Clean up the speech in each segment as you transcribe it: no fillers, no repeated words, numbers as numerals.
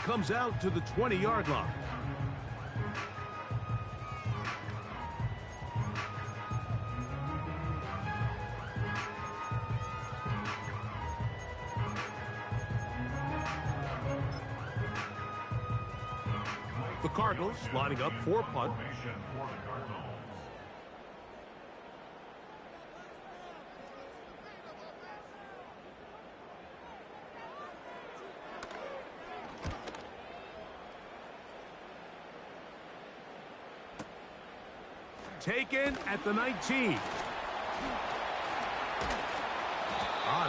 comes out to the 20-yard line. The Cardinals lining up for a punt. Taken at the 19.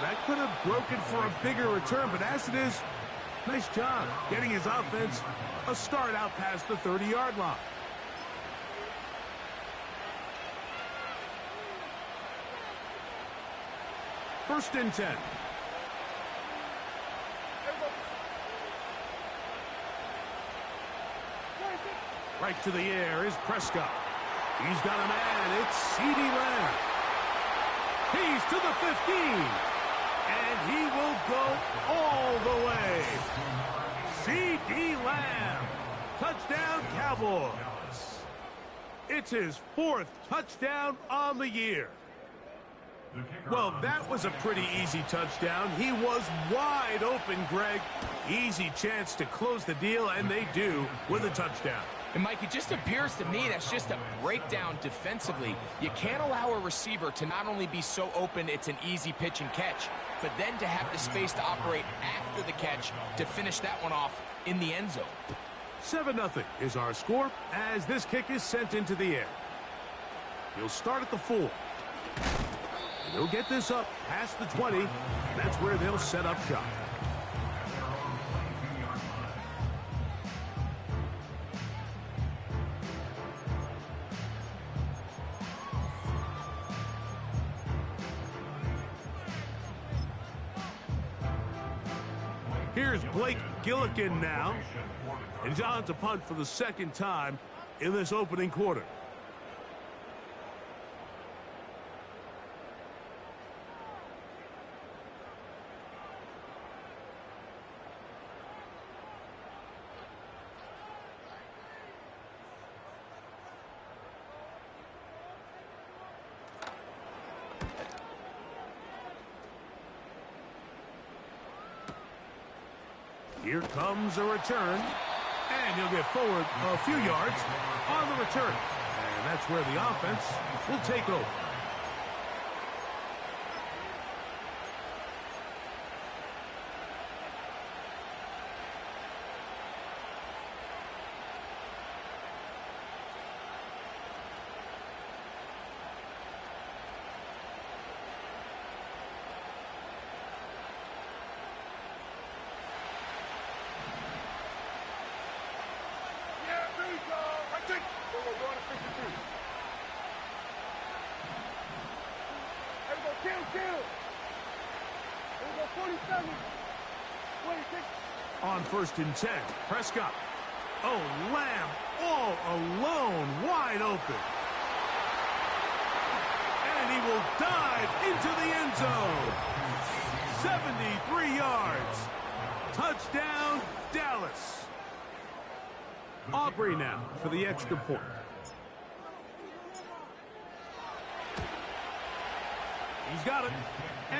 That could have broken for a bigger return, but as it is, nice job getting his offense a start out past the 30-yard line. First and 10. Right to the air is Prescott. He's got a man. It's C.D. Lamb. He's to the 15. And he will go all the way. C.D. Lamb. Touchdown, Cowboys. It's his 4th touchdown on the year. Well, that was a pretty easy touchdown. He was wide open, Greg. Easy chance to close the deal, and they do with a touchdown. And, Mike, it just appears to me that's just a breakdown defensively. You can't allow a receiver to not only be so open it's an easy pitch and catch, but then to have the space to operate after the catch to finish that one off in the end zone. 7-0 is our score as this kick is sent into the air. He'll start at the 4. And he'll get this up past the 20. And that's where they'll set up shop. Here's Blake Gillikin now. And he's on to punt for the 2nd time in this opening quarter. Here comes a return, and he'll get forward a few yards on the return. And that's where the offense will take over. On 1st and 10, Prescott. Oh, Lamb all alone, wide open. And he will dive into the end zone. 73 yards. Touchdown, Dallas. Aubrey now for the extra point. He's got it.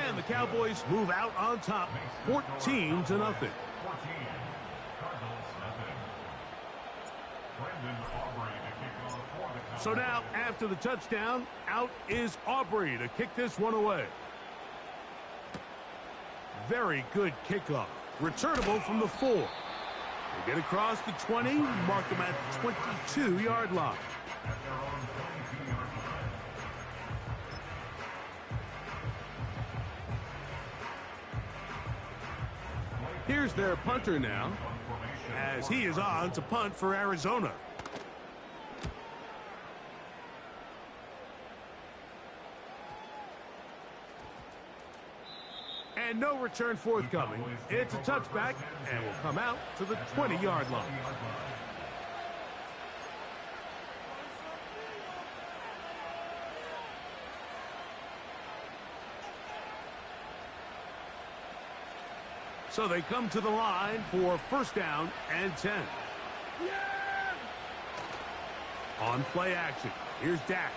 And the Cowboys move out on top, 14-0. So now, after the touchdown, out is Aubrey to kick this one away. Very good kickoff. Returnable from the 4. They get across the 20, mark them at the 22-yard line. Here's their punter now, as he is on to punt for Arizona. And no return forthcoming. It's a touchback, and will come out to the 20-yard line. So they come to the line for first down and 10. On play action, here's Dak.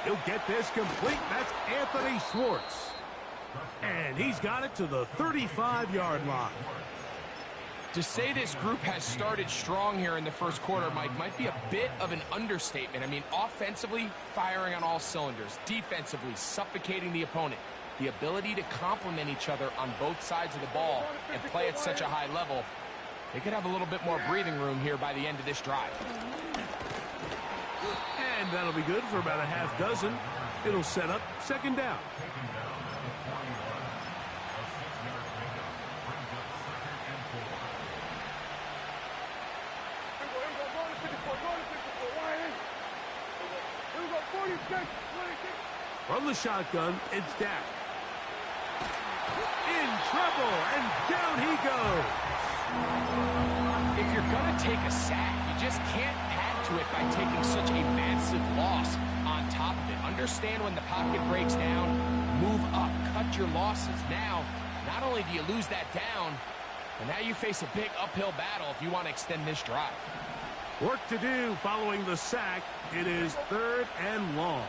He'll get this complete. That's Anthony Schwartz. And he's got it to the 35-yard line. To say this group has started strong here in the first quarter, Mike, might be a bit of an understatement. I mean, offensively, firing on all cylinders. Defensively, suffocating the opponent. The ability to complement each other on both sides of the ball and play at such a high level. They could have a little bit more breathing room here by the end of this drive. And that'll be good for about a half dozen. It'll set up second down. From the shotgun, it's Dak. In trouble, and down he goes. If you're going to take a sack, you just can't add to it by taking such a massive loss on top of it. Understand when the pocket breaks down, move up, cut your losses. Now, not only do you lose that down, but now you face a big uphill battle if you want to extend this drive. Work to do following the sack. It is third and long.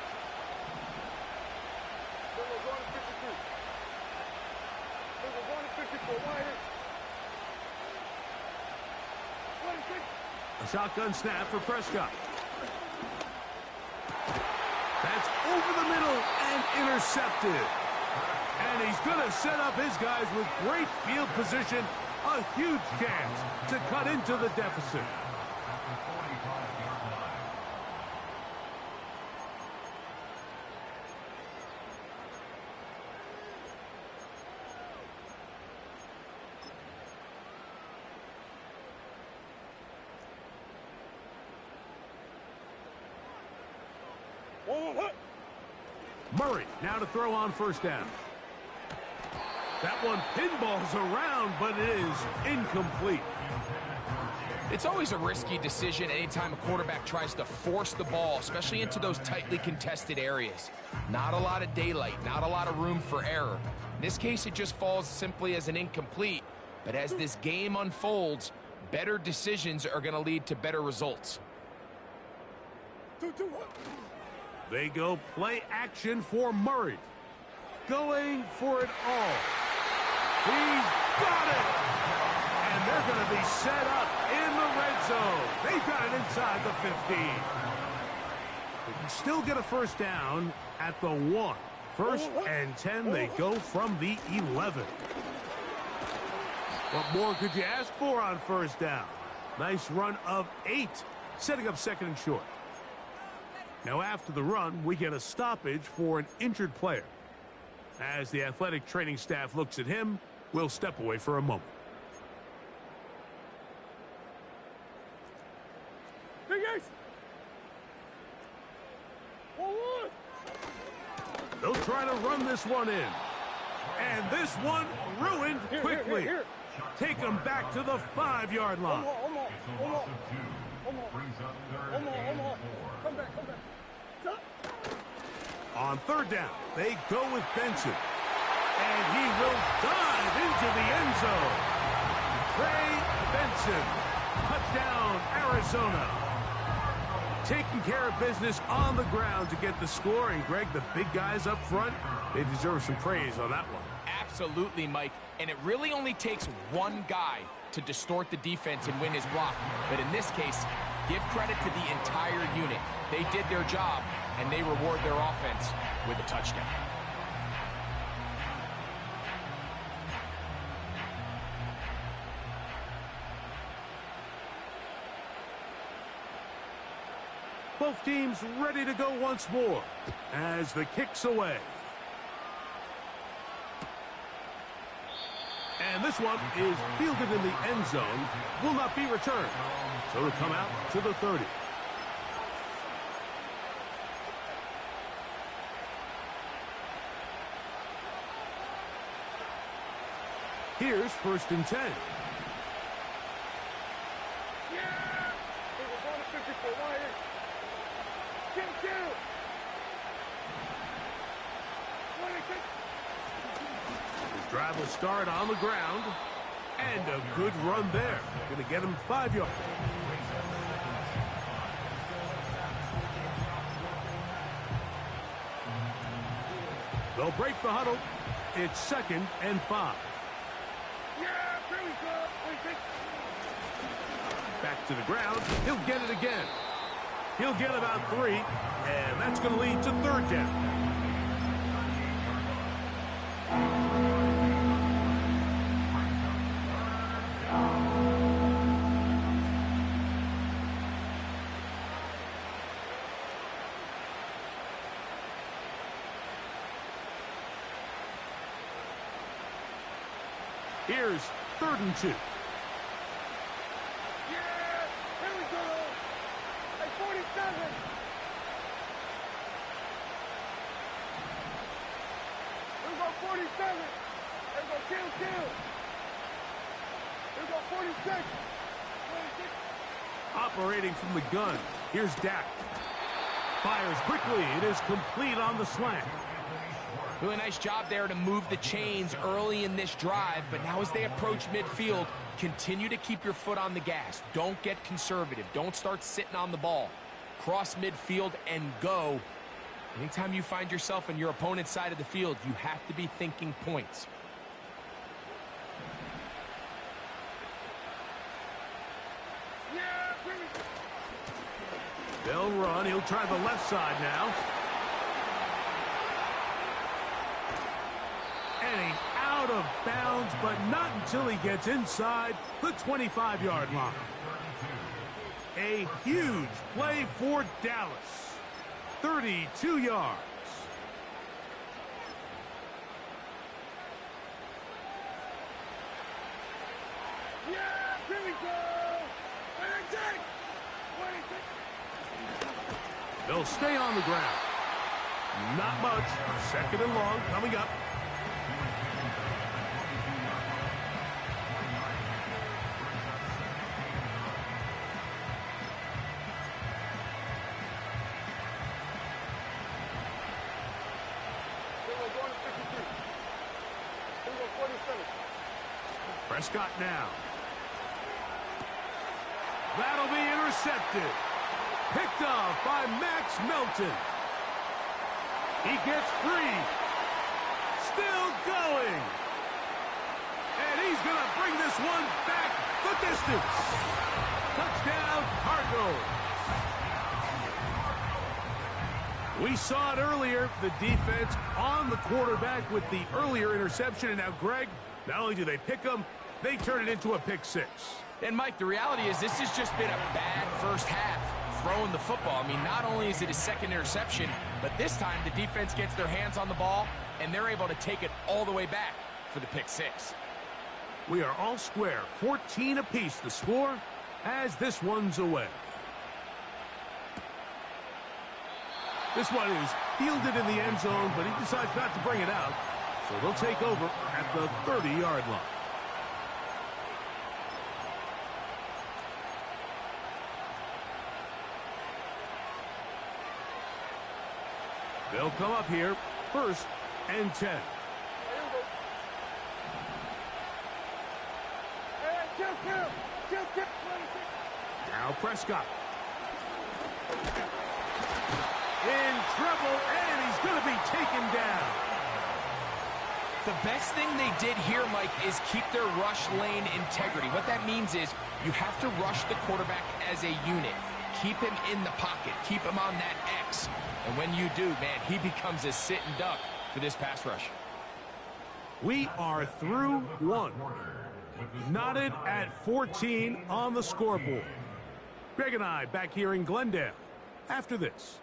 A shotgun snap for Prescott. That's over the middle and intercepted. And he's going to set up his guys with great field position. A huge chance to cut into the deficit. Murray now to throw on first down. That one pinballs around, but it is incomplete. It's always a risky decision anytime a quarterback tries to force the ball, especially into those tightly contested areas. Not a lot of daylight, not a lot of room for error. In this case, it just falls simply as an incomplete. But as this game unfolds, better decisions are going to lead to better results. They go play action for Murray. Going for it all. He's got it! And they're going to be set up in the red zone. They've got it inside the 15. They can still get a first down at the 1. First and 10, they go from the 11. What more could you ask for on first down? Nice run of 8, setting up second and short. Now after the run, we get a stoppage for an injured player. As the athletic training staff looks at him, we'll step away for a moment. They'll try to run this one in. And this one ruined quickly. Take them back to the 5-yard line. On third down, they go with Benson. And he will dive into the end zone. Trey Benson. Touchdown, Arizona. Taking care of business on the ground to get the score. And, Greg, the big guys up front, they deserve some praise on that one. Absolutely, Mike. And it really only takes one guy to distort the defense and win his block. But in this case, give credit to the entire unit. They did their job, and they reward their offense with a touchdown. Both teams ready to go once more as the kick's away. And this one is fielded in the end zone, will not be returned. So it'll come out to the 30. Here's first and 10. Drive will start on the ground. And a good run there. Going to get him 5 yards. They'll break the huddle. It's 2nd and 5. Back to the ground. He'll get it again. He'll get about 3. And that's going to lead to 3rd down. Here's 3rd and 2. Yeah, here we go. At 47. Here we go 47. Here we go kill. Here we go 46. 26. Operating from the gun. Here's Dak. Fires quickly. It is complete on the slant. Really nice job there to move the chains early in this drive, but now as they approach midfield, continue to keep your foot on the gas. Don't get conservative. Don't start sitting on the ball. Cross midfield and go. Anytime you find yourself on your opponent's side of the field, you have to be thinking points. They'll run. He'll try the left side now. And he's out of bounds, but not until he gets inside the 25-yard line. A huge play for Dallas. 32 yards. Yeah, here we go. 26. 26. They'll stay on the ground. Not much. 2nd and long coming up. Prescott now. That'll be intercepted. Picked off by Max Melton. He gets free. Still going. And he's going to bring this one back the distance. Touchdown, Cardinals. We saw it earlier, the defense on the quarterback with the earlier interception. And now, Greg, not only do they pick him, they turn it into a pick 6. And, Mike, the reality is this has just been a bad first half throwing the football. I mean, not only is it his 2nd interception, but this time the defense gets their hands on the ball, and they're able to take it all the way back for the pick 6. We are all square, 14 apiece the score as this one's away. This one is fielded in the end zone, but he decides not to bring it out. So they'll take over at the 30-yard line. They'll come up here, 1st and 10. Now Prescott. In trouble, and he's going to be taken down. The best thing they did here, Mike, is keep their rush lane integrity. What that means is you have to rush the quarterback as a unit. Keep him in the pocket. Keep him on that X. And when you do, man, he becomes a sit and duck for this pass rush. We are through one. Knotted at 14 on the scoreboard. Greg and I back here in Glendale after this.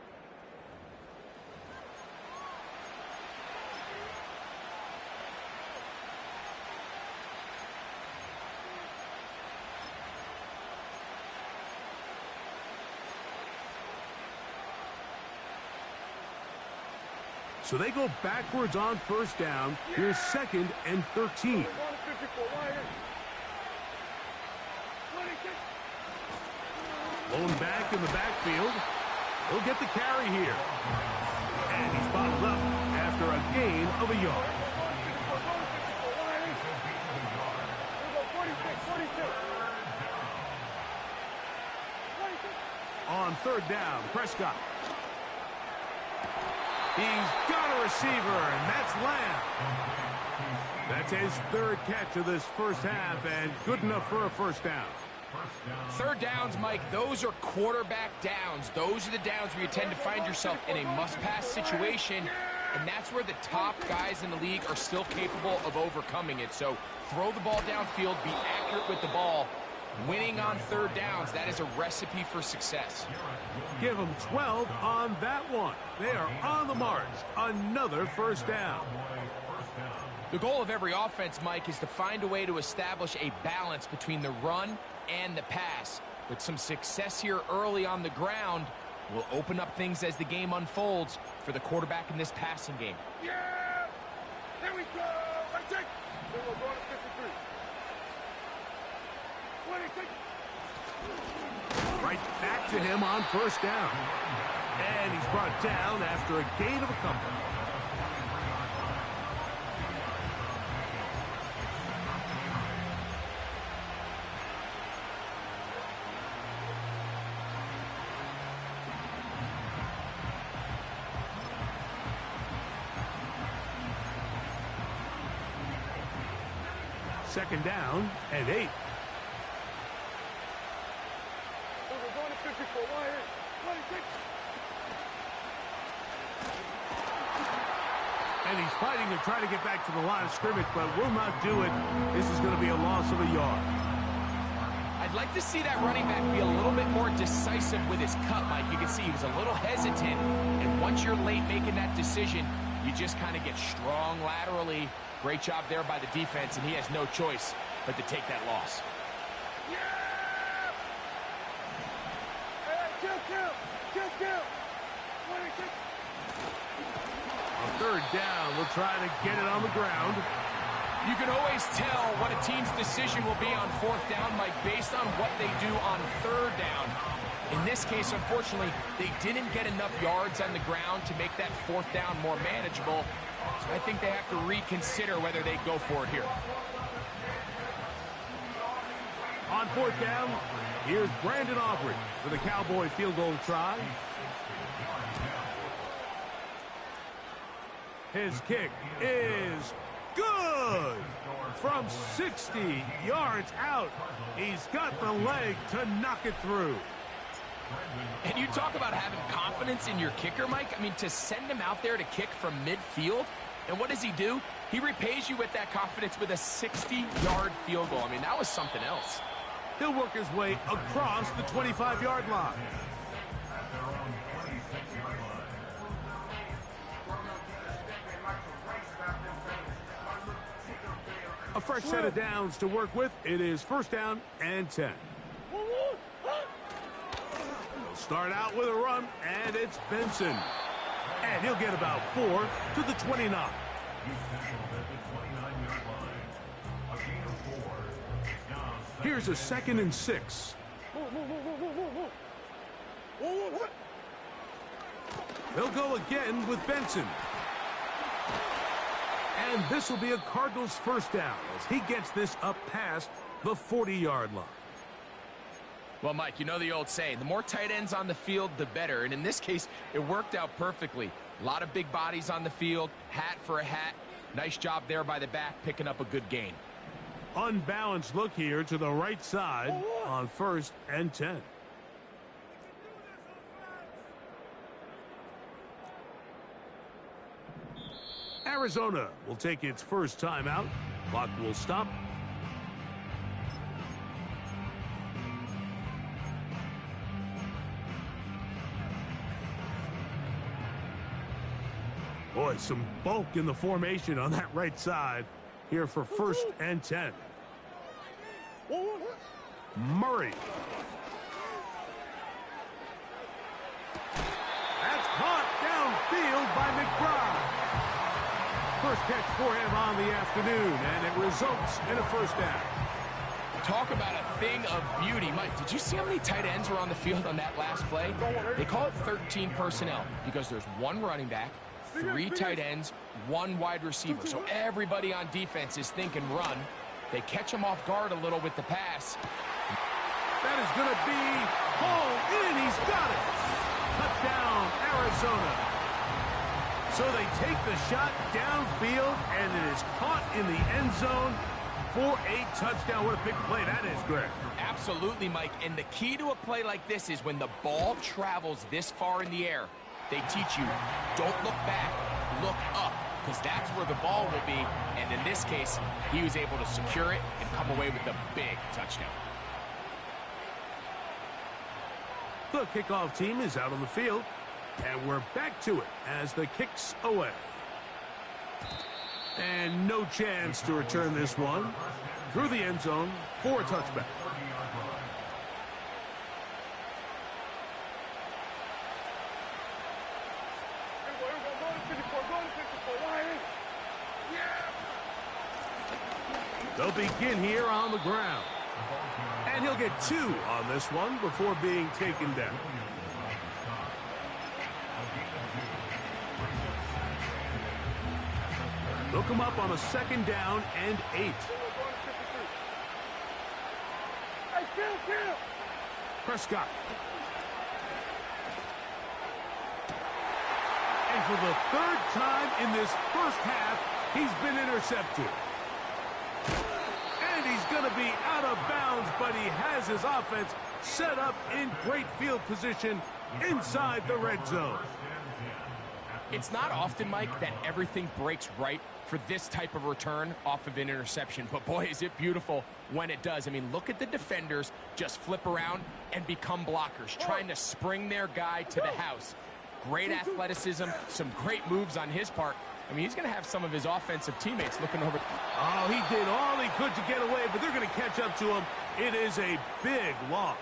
So they go backwards on 1st down. Here's 2nd and 13. Blown back in the backfield. He'll get the carry here. And he's bottled up after a gain of a yard. on third down. Prescott. He's got a receiver, and that's Lamb. That's his third catch of this first half, and good enough for a first down. Third downs, Mike, those are quarterback downs. Those are the downs where you tend to find yourself in a must-pass situation, and that's where the top guys in the league are still capable of overcoming it. So throw the ball downfield, be accurate with the ball. Winning on third downs, that is a recipe for success. Give them 12 on that one. They are on the march. Another first down. The goal of every offense, Mike, is to find a way to establish a balance between the run and the pass. With some success here early on the ground, will open up things as the game unfolds for the quarterback in this passing game. Yeah! Here we go! Let's take. Then we're going to 53. 26. Right back to him on first down. And he's brought down after a gain of a couple. Second down and 8. We're going to 54. 26. And he's fighting to try to get back to the line of scrimmage, but will not do it. This is going to be a loss of a yard. I'd like to see that running back be a little bit more decisive with his cut, Mike. You can see he was a little hesitant, and once you're late making that decision, you just kind of get strong laterally. Great job there by the defense, and he has no choice but to take that loss. Yeah! Hey, kill. 26. On third down, we'll try to get it on the ground. You can always tell what a team's decision will be on fourth down, Mike, based on what they do on third down. In this case, unfortunately, they didn't get enough yards on the ground to make that fourth down more manageable. So I think they have to reconsider whether they go for it here. On fourth down, here's Brandon Aubrey for the Cowboy field goal try. His kick is good. From 60 yards out, he's got the leg to knock it through. And you talk about having confidence in your kicker, Mike. I mean, to send him out there to kick from midfield, and what does he do? He repays you with that confidence with a 60-yard field goal. I mean, that was something else. He'll work his way across the 25-yard line. A fresh set of downs to work with. It is first down and 10. He'll start out with a run, and it's Benson. And he'll get about 4 to the 29. Here's a 2nd and 6. They'll go again with Benson. And this will be a Cardinals first down as he gets this up past the 40-yard line. Well, Mike, you know the old saying, the more tight ends on the field, the better. And in this case, it worked out perfectly. A lot of big bodies on the field, hat for a hat. Nice job there by the back, picking up a good gain. Unbalanced look here to the right side on 1st and 10. Arizona will take its first timeout. Clock will stop. Boy, some bulk in the formation on that right side here for 1st and 10. Murray. That's caught downfield by McBride. First catch for him on the afternoon, and it results in a first down. Talk about a thing of beauty. Mike, did you see how many tight ends were on the field on that last play? They call it 13 personnel because there's one running back, 3 tight ends, 1 wide receiver. So everybody on defense is thinking run. They catch him off guard a little with the pass. That is going to be hauled in. He's got it. Touchdown, Arizona. So they take the shot downfield, and it is caught in the end zone for a touchdown. What a big play that is, Greg. Absolutely, Mike. And the key to a play like this is when the ball travels this far in the air, they teach you, don't look back, look up, because that's where the ball will be. And in this case, he was able to secure it and come away with a big touchdown. The kickoff team is out on the field, and we're back to it as the kick's away. And no chance to return this one through the end zone for a touchback. They'll begin here on the ground. And he'll get 2 on this one before being taken down. They'll come up on a 2nd down and 8. Prescott. And for the 3rd time in this first half, he's been intercepted. And he's going to be out of bounds, but he has his offense set up in great field position inside the red zone. It's not often, Mike, that everything breaks right for this type of return off of an interception. But, boy, is it beautiful when it does. I mean, look at the defenders just flip around and become blockers, trying to spring their guy to the house. Great athleticism, some great moves on his part. I mean, he's going to have some of his offensive teammates looking over. Oh, he did all he could to get away, but they're going to catch up to him. It is a big loss.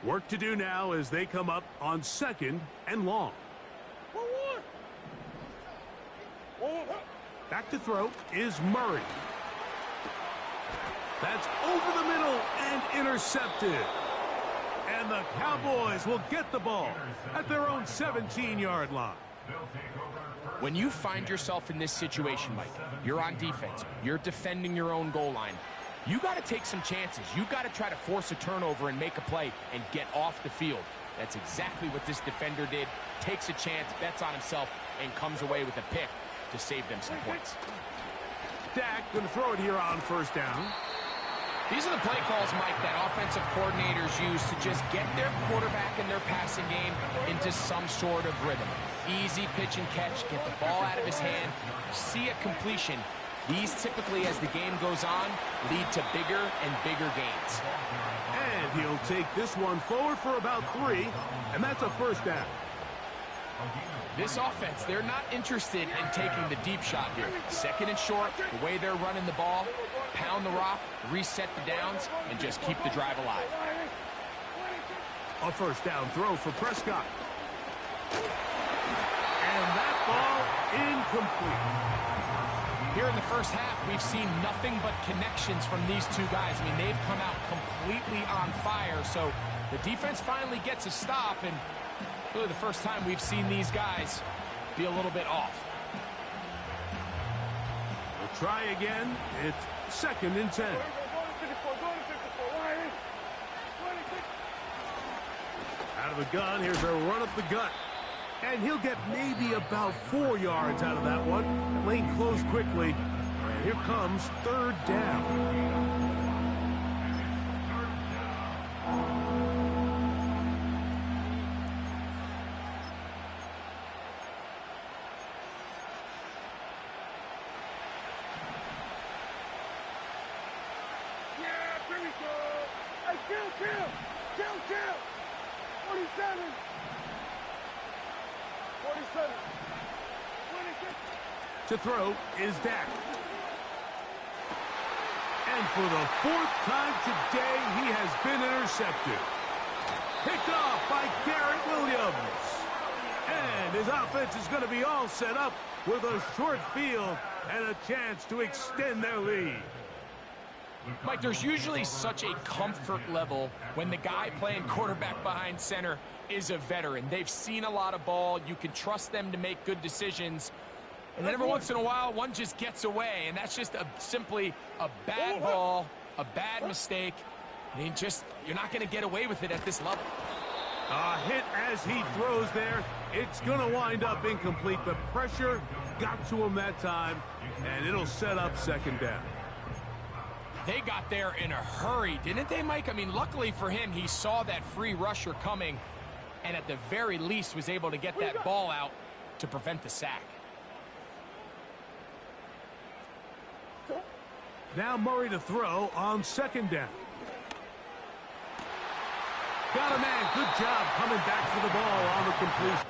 Work to do now as they come up on 2nd and long. Back to throw is Murray. That's over the middle and intercepted. And the Cowboys will get the ball at their own 17-yard line. When you find yourself in this situation, Mike, you're on defense, you're defending your own goal line, you got to take some chances. You got to try to force a turnover and make a play and get off the field. That's exactly what this defender did. Takes a chance, bets on himself, and comes away with a pick to save them some points. Dak going to throw it here on 1st down. These are the play calls, Mike, that offensive coordinators use to just get their quarterback and their passing game into some sort of rhythm. Easy pitch and catch, get the ball out of his hand, see a completion. These typically, as the game goes on, lead to bigger and bigger gains. And he'll take this one forward for about 3, and that's a 1st down. This offense, they're not interested in taking the deep shot here. 2nd and short, the way they're running the ball, pound the rock, reset the downs, and just keep the drive alive. A 1st down throw for Prescott. And that ball incomplete. Here in the first half, we've seen nothing but connections from these two guys. I mean, they've come out completely on fire. So the defense finally gets a stop, and really the first time we've seen these guys be a little bit off. We'll try again. It's 2nd and 10. Out of the gun, here's a run up the gut. And he'll get maybe about 4 yards out of that one. The lane closed quickly. And here comes 3rd down. Yeah, here we go. Hey, kill. 47. 47. 26. To throw is Dak. And for the 4th time today, he has been intercepted. Picked off by Garrett Williams. And his offense is going to be all set up with a short field and a chance to extend their lead. Mike, there's usually such a comfort level when the guy playing quarterback behind center is a veteran. They've seen a lot of ball. You can trust them to make good decisions. And then every once in a while, one just gets away, and that's just simply a bad ball, a bad mistake. I mean, you're not going to get away with it at this level. A hit as he throws there. It's going to wind up incomplete. The pressure got to him that time, and it'll set up second down. They got there in a hurry, didn't they, Mike? I mean, luckily for him, he saw that free rusher coming, and at the very least was able to get that ball out to prevent the sack. Now Murray to throw on second down. Got a man. Good job coming back for the ball on the completion.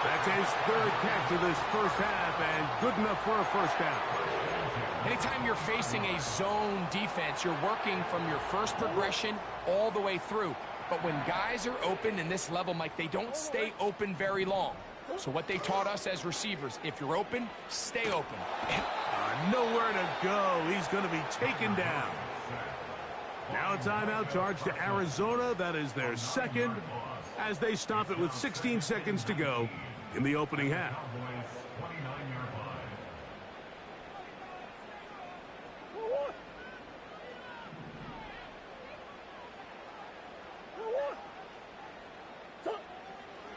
That's his third catch of this first half, and good enough for a first down. Anytime you're facing a zone defense, you're working from your first progression all the way through. But when guys are open in this level, Mike, they don't stay open very long. So what they taught us as receivers, if you're open, stay open. Nowhere to go. He's going to be taken down. Now a timeout charge to Arizona. That is their second, as they stop it with 16 seconds to go in the opening half.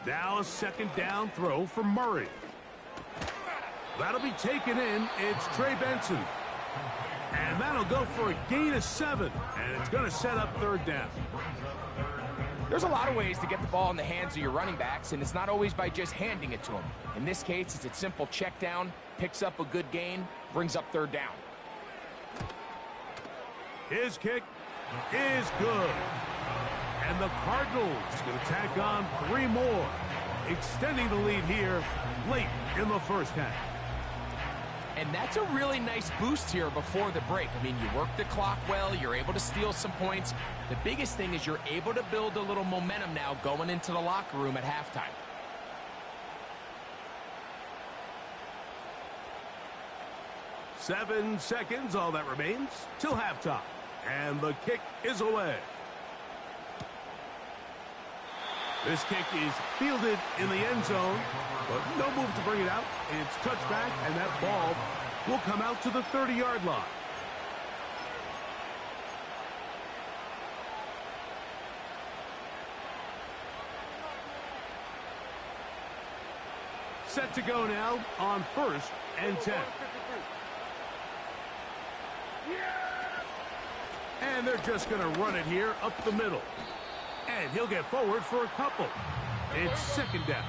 Now a second down throw for Murray. That'll be taken in. It's Trey Benson. And that'll go for a gain of 7. And it's going to set up third down. There's a lot of ways to get the ball in the hands of your running backs, and it's not always by just handing it to them. In this case, it's a simple check down, picks up a good gain, brings up third down. His kick is good. And the Cardinals going to tack on 3 more, extending the lead here late in the first half. And that's a really nice boost here before the break. I mean, you work the clock well, you're able to steal some points. The biggest thing is you're able to build a little momentum now going into the locker room at halftime. Seven seconds, all that remains, till halftime. And the kick is away. This kick is fielded in the end zone, but no move to bring it out. It's touched back, and that ball will come out to the 30-yard line. Set to go now on 1st and 10. And they're just going to run it here up the middle. And he'll get forward for a couple. It's 2nd down.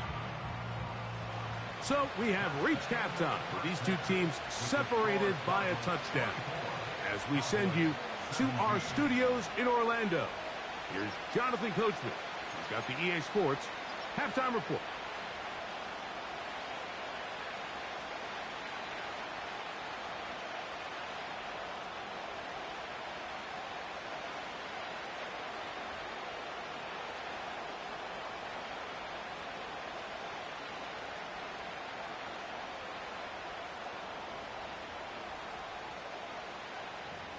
So we have reached halftime with these two teams separated by a touchdown. As we send you to our studios in Orlando, here's Jonathan Coachman. He's got the EA Sports Halftime Report.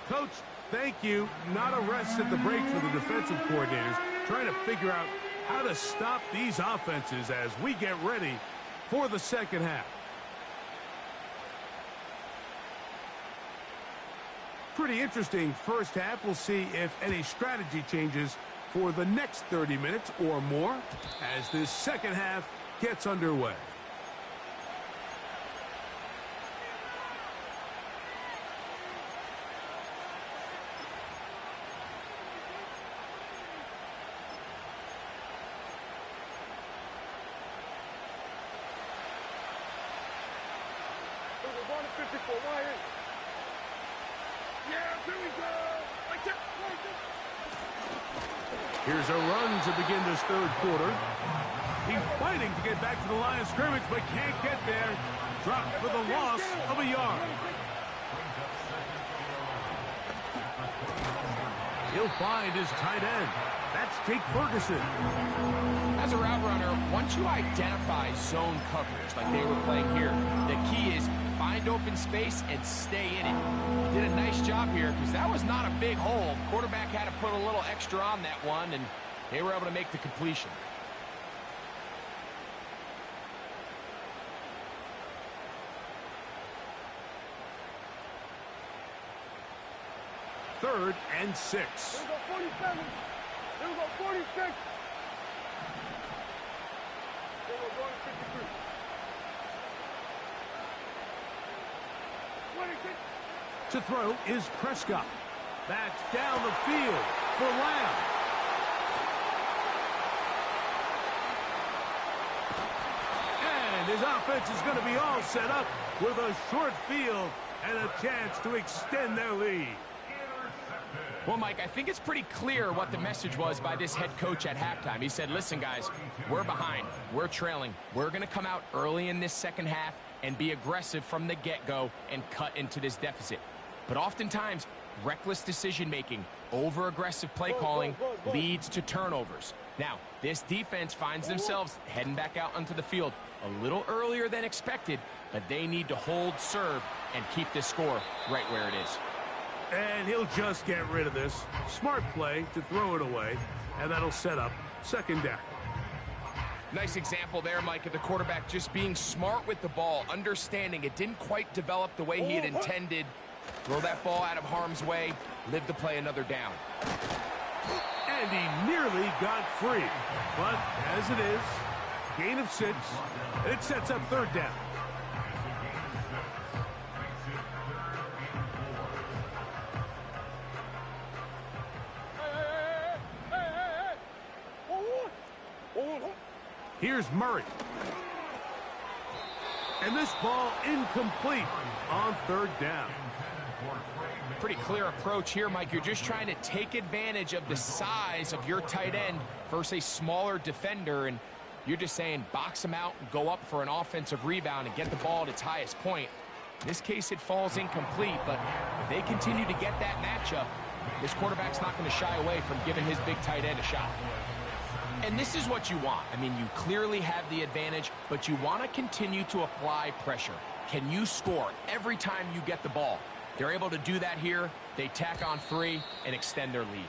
Coach, thank you. Not a rest at the break for the defensive coordinators, trying to figure out how to stop these offenses as we get ready for the second half. Pretty interesting first half. We'll see if any strategy changes for the next 30 minutes or more as this second half gets underway. Here's a run to begin this third quarter. He's fighting to get back to the line of scrimmage, but can't get there. Dropped for the loss of a yard. He'll find his tight end. That's Jake Ferguson. As a route runner, once you identify zone coverage like they were playing here, the key is find open space and stay in it. He did a nice job here because that was not a big hole. Quarterback had to put a little extra on that one, and they were able to make the completion. Third and 6. Here we go, 47. Here we go, 46. Here we go, going to 53. 26. To throw is Prescott. That's down the field for Lamb. And his offense is going to be all set up with a short field and a chance to extend their lead. Well, Mike, I think it's pretty clear what the message was by this head coach at halftime. He said, listen, guys, we're behind. We're trailing. We're going to come out early in this second half and be aggressive from the get-go and cut into this deficit. But oftentimes, reckless decision-making, over-aggressive play calling leads to turnovers. Now, this defense finds themselves heading back out onto the field a little earlier than expected, but they need to hold serve and keep this score right where it is. And he'll just get rid of this. Smart play to throw it away, and that'll set up second down. Nice example there, Mike, of the quarterback just being smart with the ball, understanding it didn't quite develop the way he had intended. Throw that ball out of harm's way, live to play another down. And he nearly got free. But as it is, gain of 6, and it sets up third down. Here's Murray. And this ball incomplete on third down. Pretty clear approach here, Mike. You're just trying to take advantage of the size of your tight end versus a smaller defender, and you're just saying box him out, go up for an offensive rebound, and get the ball at its highest point. In this case, it falls incomplete, but if they continue to get that matchup, this quarterback's not going to shy away from giving his big tight end a shot. And this is what you want. I mean, you clearly have the advantage, but you want to continue to apply pressure. Can you score every time you get the ball? They're able to do that here. They tack on 3 and extend their lead.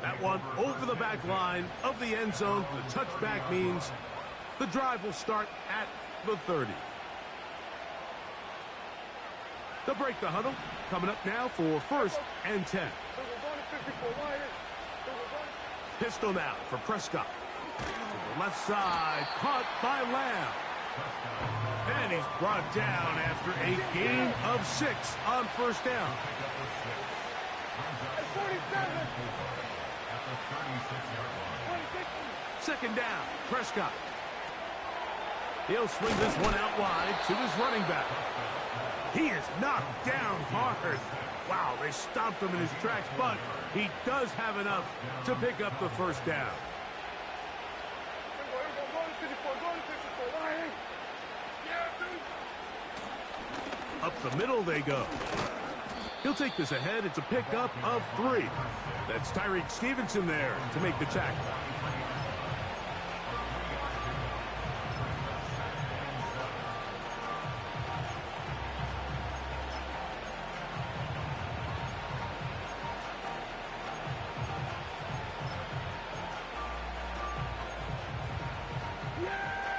That one over the back line of the end zone. The touchback means the drive will start at the 30. They'll break the huddle. Coming up now for first and 10. Pistol now for Prescott. To the left side, caught by Lamb. And he's brought down after a gain of 6 on first down. 47. Second down, Prescott. He'll swing this one out wide to his running back. He is knocked down hard. Wow, they stomped him in his tracks, but he does have enough to pick up the first down. Up the middle they go. He'll take this ahead. It's a pickup of 3. That's Tyreek Stevenson there to make the tackle.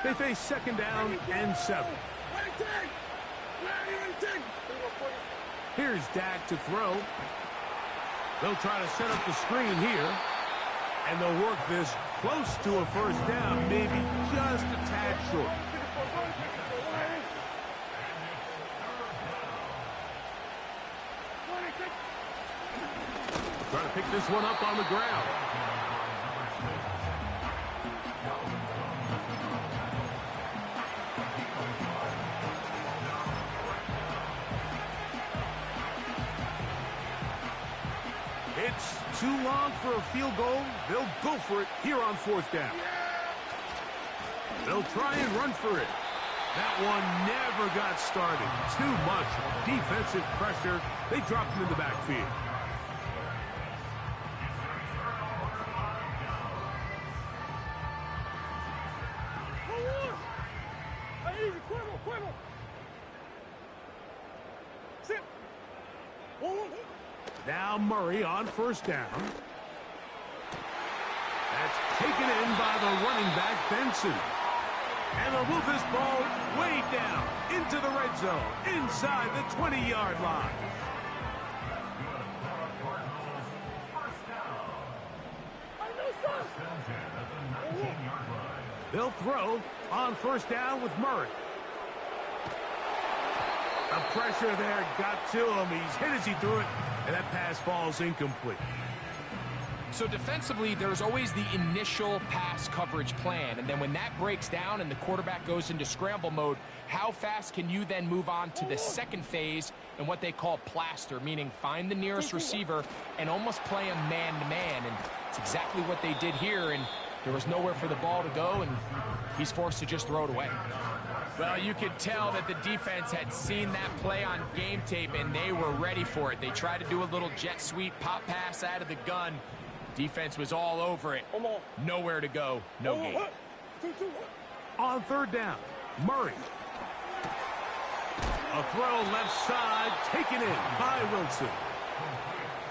They face second down and 7. Here's Dak to throw. They'll try to set up the screen here. And they'll work this close to a first down, maybe just a tad short. Trying to pick this one up on the ground. It's too long for a field goal. They'll go for it here on fourth down. They'll try and run for it. That one never got started. Too much defensive pressure. They dropped him in the backfield. Now Murray on first down. That's taken in by the running back, Benson. And they'll move this ball way down into the red zone, inside the 20-yard line. They'll throw on first down with Murray. The pressure there got to him. He's hit as he threw it, and that pass falls incomplete. So defensively, there's always the initial pass coverage plan, and then when that breaks down and the quarterback goes into scramble mode, how fast can you then move on to the second phase and what they call plaster, meaning find the nearest receiver and almost play him man-to-man, and it's exactly what they did here, and there was nowhere for the ball to go, and he's forced to just throw it away. Well, you could tell that the defense had seen that play on game tape, and they were ready for it. They tried to do a little jet sweep pop pass out of the gun. Defense was all over it. Nowhere to go, no gain. On third down, Murray. A throw left side, taken in by Wilson.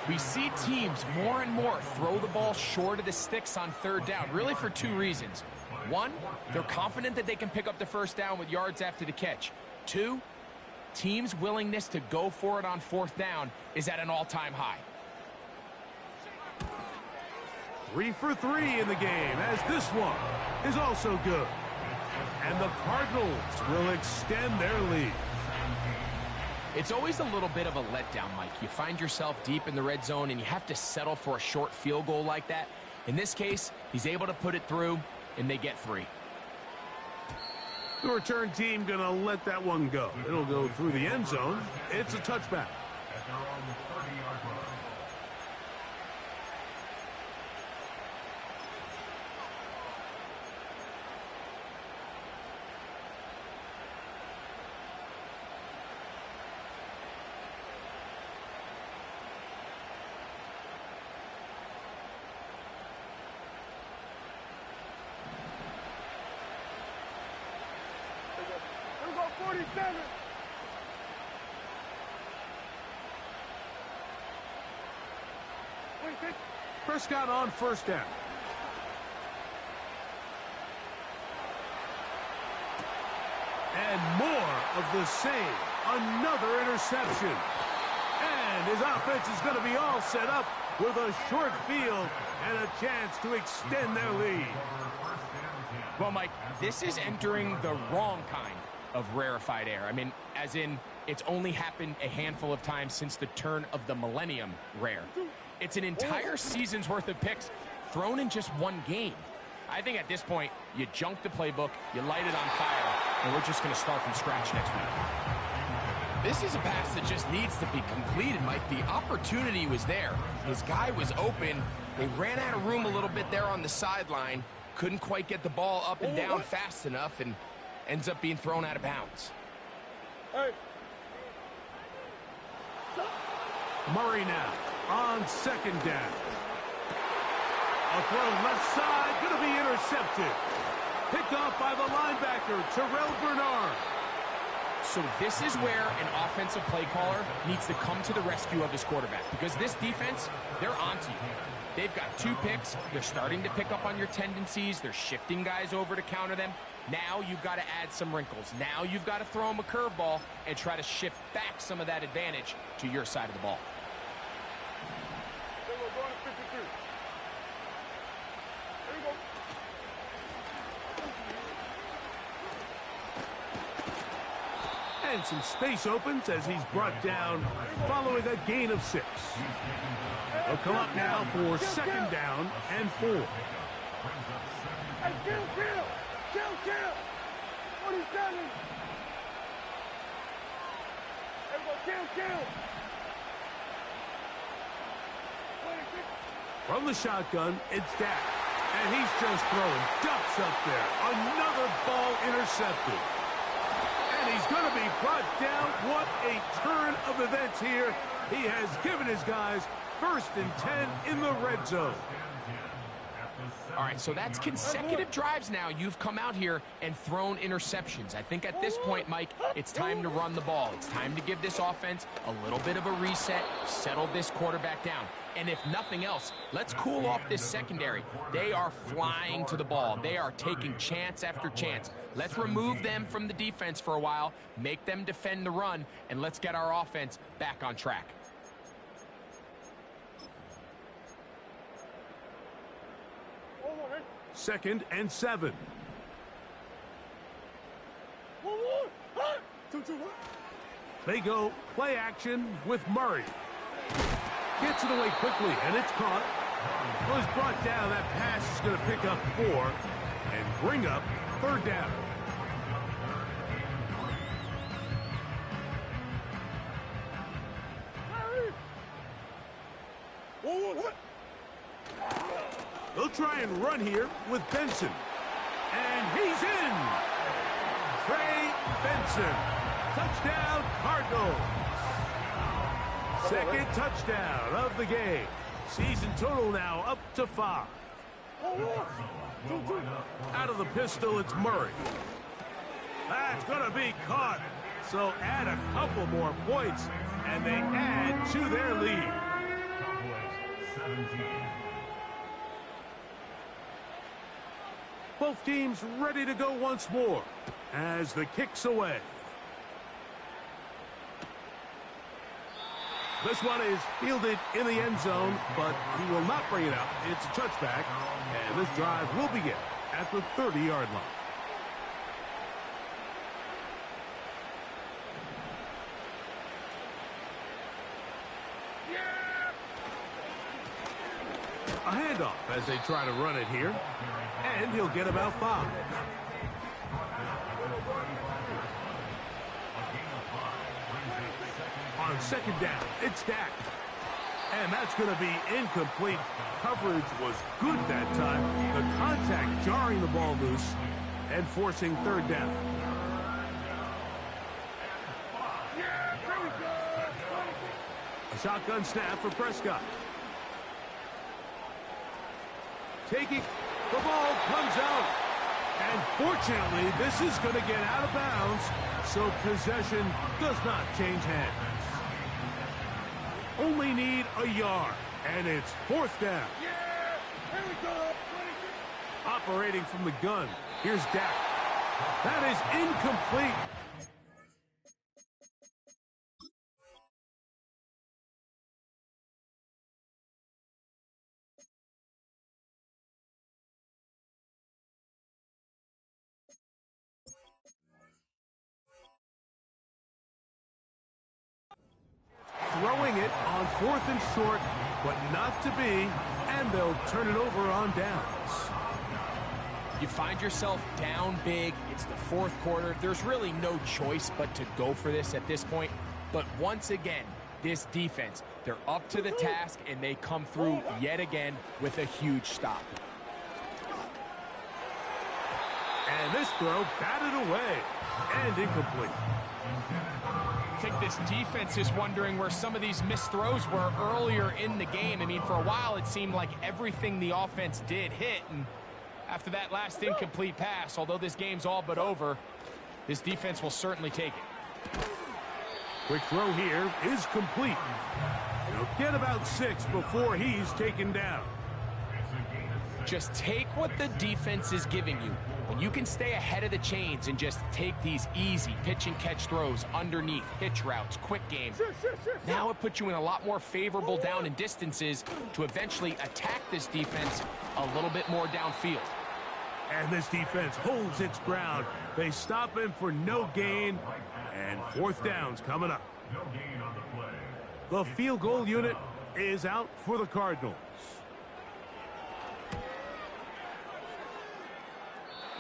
We see teams more and more throw the ball short of the sticks on third down, really for two reasons. One, they're confident that they can pick up the first down with yards after the catch. Two, teams' willingness to go for it on fourth down is at an all-time high. 3 for 3 in the game, as this one is also good. And the Cardinals will extend their lead. It's always a little bit of a letdown, Mike. You find yourself deep in the red zone, and you have to settle for a short field goal like that. In this case, he's able to put it through, and they get 3. The return team going to let that one go. It'll go through the end zone. It's a touchback. Prescott on first down. And more of the same. Another interception. And his offense is going to be all set up with a short field and a chance to extend their lead. Well, Mike, this is entering the wrong kind of rarefied air. I mean, as in, it's only happened a handful of times since the turn of the millennium rare. It's an entire season's worth of picks thrown in just one game. I think at this point, you junk the playbook, you light it on fire, and we're just going to start from scratch next week. This is a pass that just needs to be completed, Mike. The opportunity was there. His guy was open. They ran out of room a little bit there on the sideline. Couldn't quite get the ball up and down fast enough, and ends up being thrown out of bounds. Hey. Murray now on second down. A throw left side, going to be intercepted. Picked off by the linebacker, Terrell Bernard. So this is where an offensive play caller needs to come to the rescue of his quarterback, because this defense, they're onto you. They've got 2 picks. They're starting to pick up on your tendencies. They're shifting guys over to counter them. Now you've got to add some wrinkles. Now you've got to throw them a curveball and try to shift back some of that advantage to your side of the ball. There we go, going to 53. There we go. And some space opens as he's brought down following a gain of 6. They'll come up now for second down and 4. Hey, kill. 47. There we go, kill. 26. From the shotgun, it's Dak. And he's just throwing ducks up there. Another ball intercepted. And he's going to be brought down. What a turn of events here. He has given his guys 1st and 10 in the red zone. All right, so that's consecutive drives now. You've come out here and thrown interceptions. I think at this point, Mike, it's time to run the ball. It's time to give this offense a little bit of a reset, settle this quarterback down. And if nothing else, let's cool off this secondary. They are flying to the ball. They are taking chance after chance. Let's remove them from the defense for a while, make them defend the run, and let's get our offense back on track. Second and 7. 2. They go play action with Murray. Gets it away quickly, and it's caught. Was brought down. That pass is going to pick up 4 and bring up 3rd down. They'll try and run here with Benson. And he's in. Trey Benson. Touchdown, Cardinals. Second touchdown of the game. Season total now up to 5. Out of the pistol, it's Murray. That's going to be caught. So add a couple more points, and they add to their lead. Both teams ready to go once more as the kick's away. This one is fielded in the end zone, but he will not bring it out. It's a touchback, and this drive will begin at the 30-yard line. A handoff as they try to run it here, and he'll get about 5. On second down, it's Dak. And that's going to be incomplete. Coverage was good that time. The contact jarring the ball loose and forcing 3rd down. A shotgun snap for Prescott. Taking, the ball comes out. And fortunately, this is going to get out of bounds, so possession does not change hands. Only need a yard, and it's 4th down. Yeah, here we go. Operating from the gun, here's Dak. That is incomplete. throwing it on 4th and short, but not to be, and they'll turn it over on downs. You find yourself down big. It's the 4th quarter. There's really no choice but to go for this at this point. But once again, this defense, they're up to the task, and they come through yet again with a huge stop. And this throw batted away and incomplete. I think this defense is wondering where some of these missed throws were earlier in the game. I mean, for a while, it seemed like everything the offense did hit, and after that last incomplete pass, although this game's all but over, this defense will certainly take it. Quick throw here is complete. He'll get about 6 before he's taken down. Just take what the defense is giving you. When you can stay ahead of the chains and just take these easy pitch and catch throws underneath, hitch routes, quick game, now it puts you in a lot more favorable down and distances to eventually attack this defense a little bit more downfield. And this defense holds its ground. They stop him for no gain, and 4th down's coming up. The field goal unit is out for the Cardinals.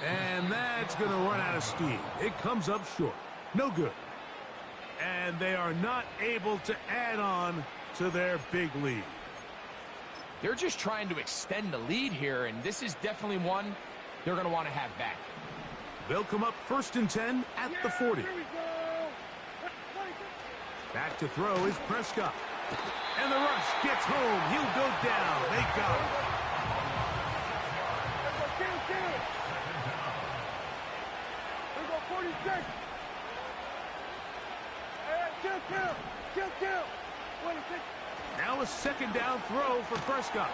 And that's going to run out of steam. It comes up short. No good. And they are not able to add on to their big lead. They're just trying to extend the lead here, and this is definitely one they're going to want to have back. They'll come up 1st and 10 at the 40. Back to throw is Prescott. And the rush gets home. He'll go down. They got him. Here go 46. Kill. 26. Now a 2nd down throw for Prescott.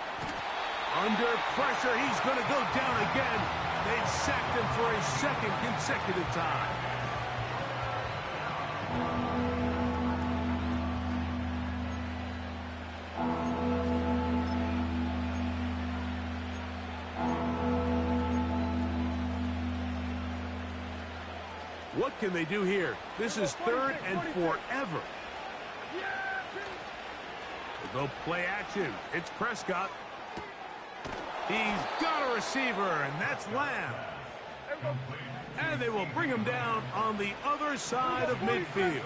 Under pressure, he's going to go down again. They've sacked him for his 2nd consecutive time. What can they do here? This is 3rd and forever. They'll go play action. It's Prescott. He's got a receiver, and that's Lamb. And they will bring him down on the other side of midfield.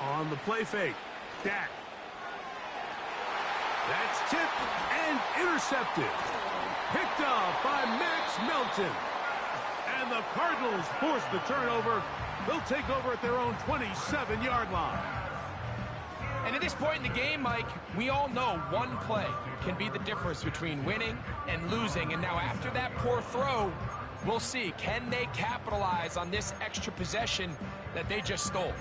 On the play fake, Dak. That's tipped and intercepted. Picked up by Max Melton. And the Cardinals force the turnover. They'll take over at their own 27-yard line. And at this point in the game, Mike, we all know one play can be the difference between winning and losing. And now after that poor throw, we'll see, can they capitalize on this extra possession that they just stole?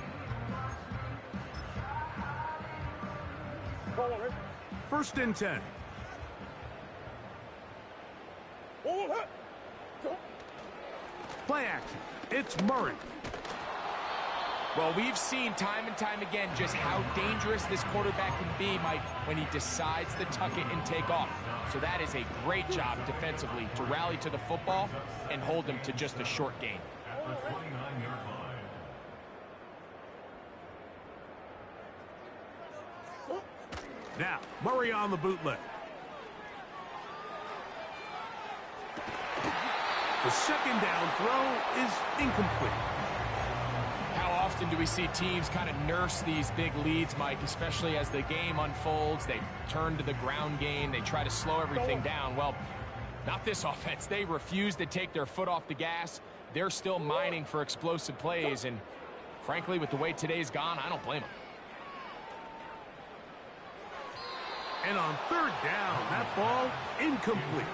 1st and 10. Play action. It's Murray. Well, we've seen time and time again just how dangerous this quarterback can be, Mike, when he decides to tuck it and take off. So that is a great job defensively to rally to the football and hold him to just a short gain. Now, Murray on the bootleg. The 2nd down throw is incomplete. How often do we see teams kind of nurse these big leads, Mike, especially as the game unfolds? They turn to the ground game. They try to slow everything down. Well, not this offense. They refuse to take their foot off the gas. They're still mining for explosive plays, and frankly, with the way today's gone, I don't blame them. And on 3rd down, that ball incomplete.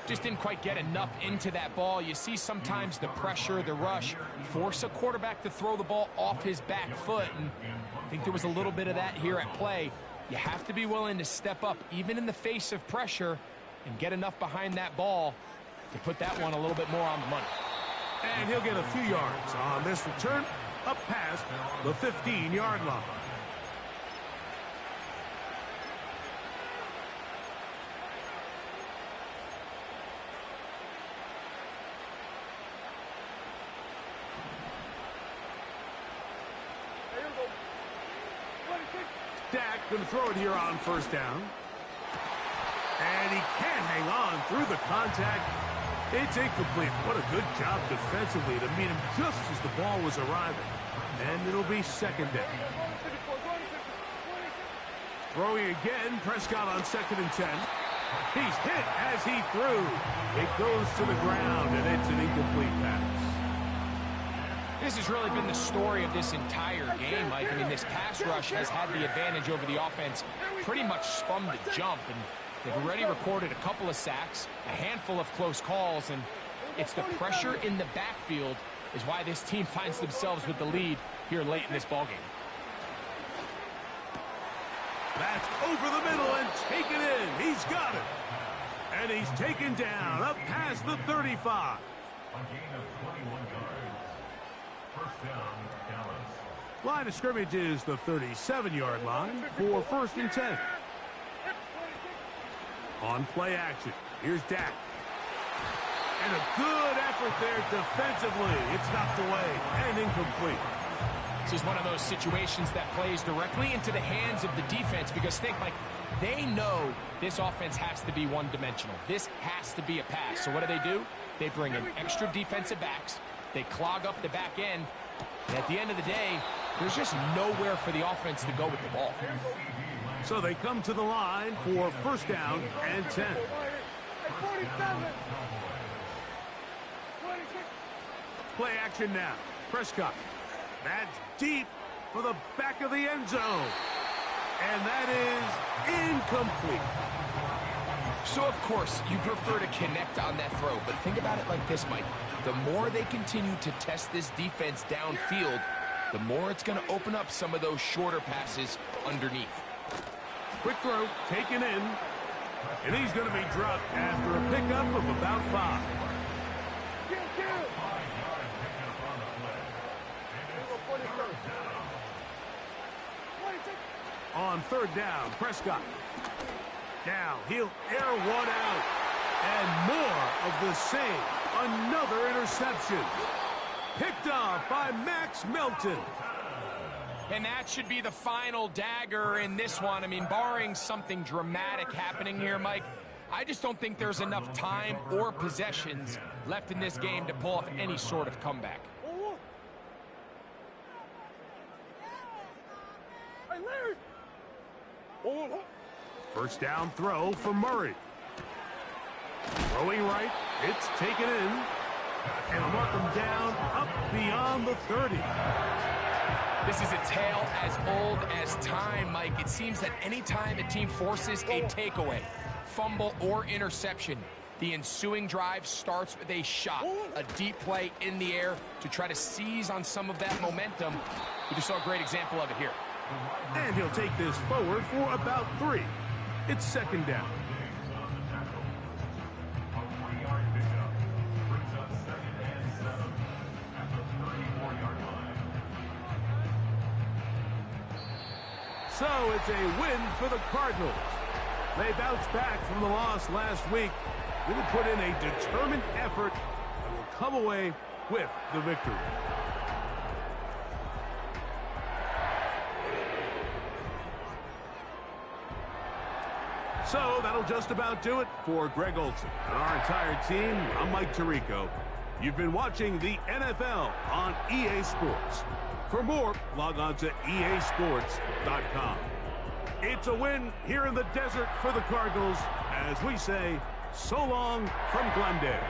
Just didn't quite get enough into that ball. You see sometimes the pressure, the rush, force a quarterback to throw the ball off his back foot, and I think there was a little bit of that here at play. You have to be willing to step up, even in the face of pressure, and get enough behind that ball to put that one a little bit more on the money. And he'll get a few yards on this return up past the 15-yard line. Going to throw it here on first down. And he can't hang on through the contact. It's incomplete. What a good job defensively to meet him just as the ball was arriving. And it'll be second down. Throwing again, Prescott on 2nd and 10. He's hit as he threw. It goes to the ground, and it's an incomplete pass. This has really been the story of this entire game, Mike. I mean, this pass rush has had the advantage over the offense pretty much from the jump, and they've already recorded a couple of sacks, a handful of close calls, and it's the pressure in the backfield is why this team finds themselves with the lead here late in this ballgame. That's over the middle and taken in. He's got it. And he's taken down up past the 35. A gain of 21 yards. First down, Dallas. Line of scrimmage is the 37-yard line for 1st and 10. On play action, here's Dak. And a good effort there defensively. It's knocked away and incomplete. This is one of those situations that plays directly into the hands of the defense because think, Mike, they know this offense has to be one-dimensional. This has to be a pass. So what do? They bring in extra defensive backs. They clog up the back end. And at the end of the day, there's just nowhere for the offense to go with the ball. So they come to the line for 1st down and 10. Play action now. Prescott. That's deep for the back of the end zone. And that is incomplete. So, of course, you prefer to connect on that throw. But think about it like this, Mike. The more they continue to test this defense downfield, the more it's going to open up some of those shorter passes underneath. Quick throw, taken in. And he's going to be dropped after a pickup of about 5. On 3rd down, Prescott. Now he'll air one out. And more of the same. Another interception. Picked off by Max Melton. And that should be the final dagger in this one. I mean, barring something dramatic happening here, Mike, I just don't think there's enough time or possessions left in this game to pull off any sort of comeback. First down throw for Murray. Throwing right, it's taken in. And will mark him down up beyond the 30. This is a tale as old as time, Mike. It seems that any time a team forces a takeaway, fumble, or interception, the ensuing drive starts with a shot, a deep play in the air to try to seize on some of that momentum. We just saw a great example of it here. And he'll take this forward for about 3. It's 2nd down. So it's a win for the Cardinals. They bounced back from the loss last week. They will put in a determined effort and will come away with the victory. So that'll just about do it for Greg Olson and our entire team. I'm Mike Tirico. You've been watching the NFL on EA Sports. For more, log on to easports.com. It's a win here in the desert for the Cardinals as we say so long from Glendale.